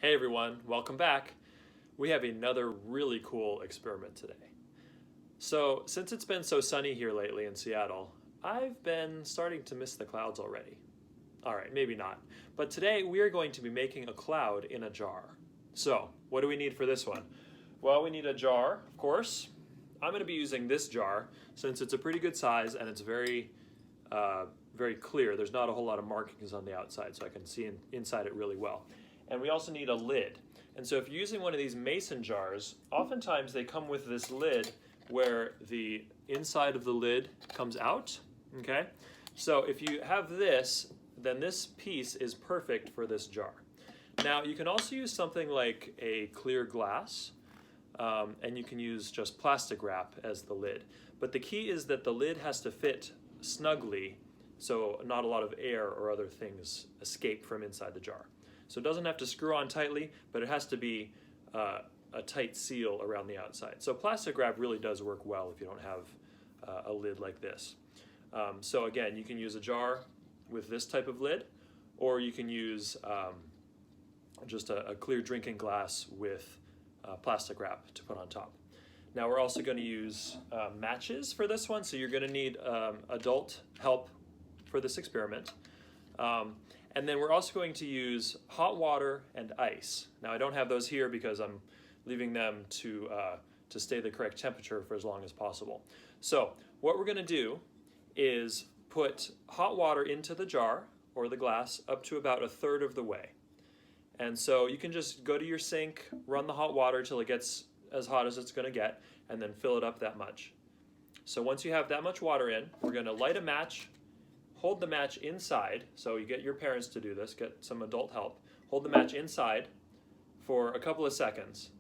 Hey everyone, welcome back. We have another really cool experiment today. So, since it's been so sunny here lately in Seattle, I've been starting to miss the clouds already. All right, maybe not. But today we are going to be making a cloud in a jar. So, what do we need for this one? Well, we need a jar, of course. I'm going to be using this jar since it's a pretty good size and it's very clear. There's not a whole lot of markings on the outside, so I can see inside it really well. And we also need a lid. And so if you're using one of these mason jars, oftentimes they come with this lid where the inside of the lid comes out, okay? So if you have this, then this piece is perfect for this jar. Now you can also use something like a clear glass, and you can use just plastic wrap as the lid. But the key is that the lid has to fit snugly so not a lot of air or other things escape from inside the jar. So it doesn't have to screw on tightly, but it has to be a tight seal around the outside. So plastic wrap really does work well if you don't have a lid like this. So again, you can use a jar with this type of lid, or you can use just a clear drinking glass with plastic wrap to put on top. Now we're also going to use matches for this one, so you're going to need adult help for this experiment. And then we're also going to use hot water and ice. Now I don't have those here because I'm leaving them to stay the correct temperature for as long as possible. So what we're going to do is put hot water into the jar or the glass up to about 1/3 of the way. And so you can just go to your sink, run the hot water till it gets as hot as it's going to get, and then fill it up that much. So once you have that much water in, we're going to light a match, hold the match inside, so you get your parents to do this, get some adult help, hold the match inside for a couple of seconds,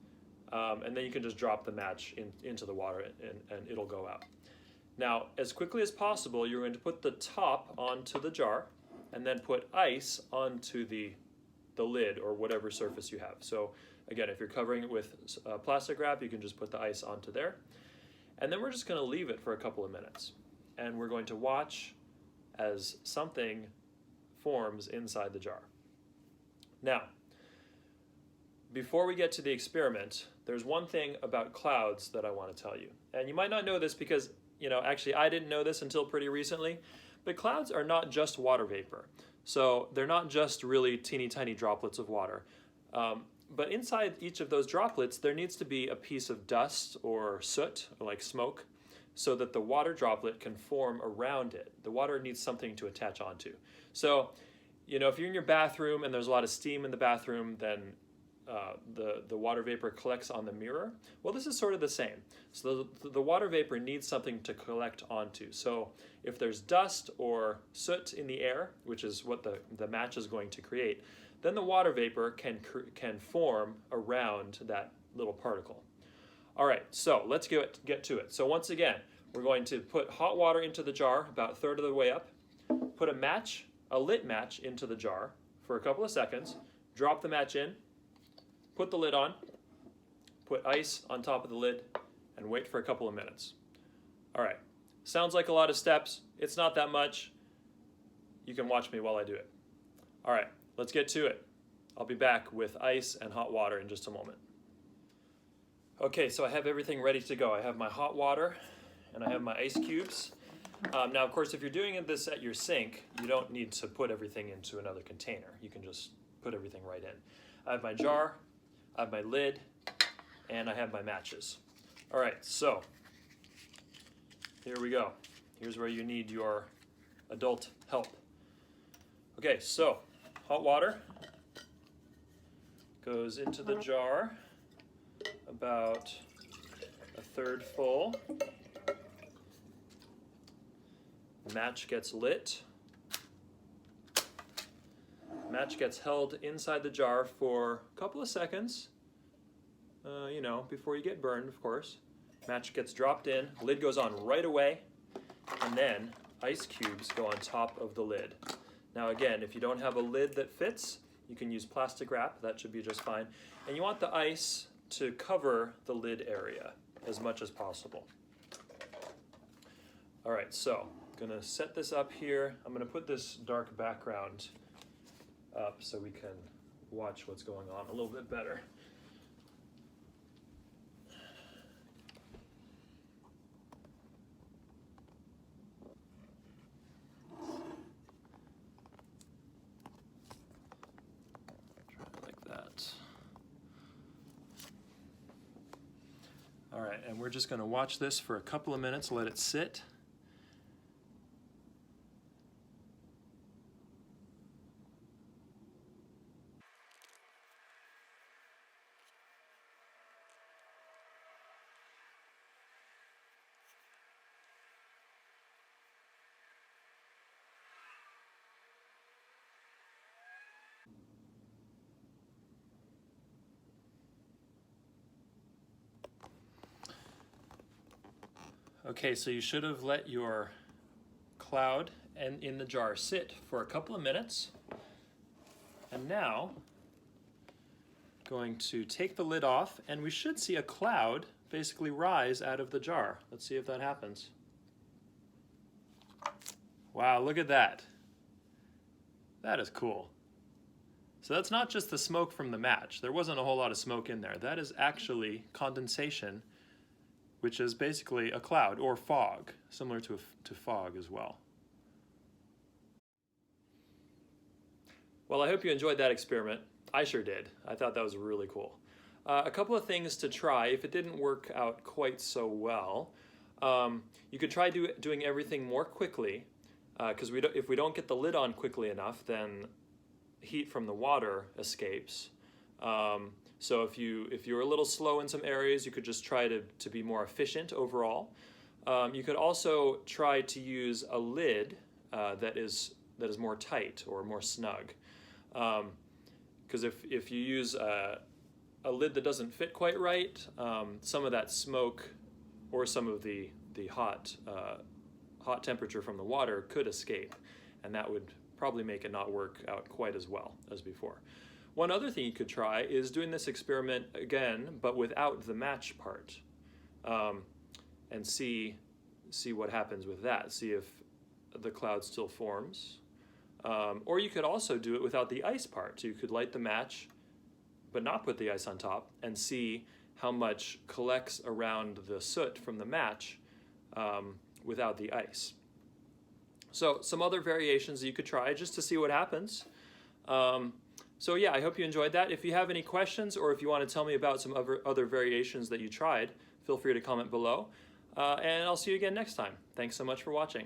and then you can just drop the match into the water and it'll go out. Now, as quickly as possible, you're going to put the top onto the jar and then put ice onto the lid or whatever surface you have. So again, if you're covering it with plastic wrap, you can just put the ice onto there. And then we're just going to leave it for a couple of minutes. And we're going to watch as something forms inside the jar. Now, before we get to the experiment, there's one thing about clouds that I want to tell you. And you might not know this because, actually I didn't know this until pretty recently, but clouds are not just water vapor. So they're not just really teeny tiny droplets of water. But inside each of those droplets, there needs to be a piece of dust or soot, or like smoke, so that the water droplet can form around it. The water needs something to attach onto. So, if you're in your bathroom and there's a lot of steam in the bathroom, then the water vapor collects on the mirror. Well, this is sort of the same. So the water vapor needs something to collect onto. So if there's dust or soot in the air, which is what the match is going to create, then the water vapor can form around that little particle. All right, so let's get to it. So once again, we're going to put hot water into the jar about 1/3 of the way up, put a lit match into the jar for a couple of seconds, drop the match in, put the lid on, put ice on top of the lid, and wait for a couple of minutes. All right, sounds like a lot of steps. It's not that much. You can watch me while I do it. All right, let's get to it. I'll be back with ice and hot water in just a moment. Okay, so I have everything ready to go. I have my hot water and I have my ice cubes. Now, of course, if you're doing this at your sink, you don't need to put everything into another container. You can just put everything right in. I have my jar, I have my lid, and I have my matches. All right, so here we go. Here's where you need your adult help. Okay, so hot water goes into the jar about 1/3 full. Match gets lit. Match gets held inside the jar for a couple of seconds, before you get burned, of course. Match gets dropped in, lid goes on right away, and then ice cubes go on top of the lid. Now again, if you don't have a lid that fits, you can use plastic wrap, that should be just fine. And you want the ice to cover the lid area as much as possible. All right, so I'm gonna set this up here. I'm gonna put this dark background up so we can watch what's going on a little bit better. Try it like that. All right, and we're just going to watch this for a couple of minutes, let it sit. Okay, so you should have let your cloud in the jar sit for a couple of minutes. And now, going to take the lid off, and we should see a cloud basically rise out of the jar. Let's see if that happens. Wow, look at that. That is cool. So that's not just the smoke from the match. There wasn't a whole lot of smoke in there. That is actually condensation, which is basically a cloud or fog, similar to fog as well. Well, I hope you enjoyed that experiment. I sure did. I thought that was really cool. A couple of things to try if it didn't work out quite so well. You could try doing everything more quickly, because if we don't get the lid on quickly enough, then heat from the water escapes. So if you're a little slow in some areas, you could just try to be more efficient overall. You could also try to use a lid that is more tight or more snug. Because if you use a lid that doesn't fit quite right, some of that smoke or some of the hot temperature from the water could escape, and that would probably make it not work out quite as well as before. One other thing you could try is doing this experiment again, but without the match part, and see what happens with that. See if the cloud still forms. Or you could also do it without the ice part. So you could light the match, but not put the ice on top, and see how much collects around the soot from the match without the ice. So some other variations that you could try just to see what happens. So yeah, I hope you enjoyed that. If you have any questions or if you want to tell me about some other variations that you tried, feel free to comment below. And I'll see you again next time. Thanks so much for watching.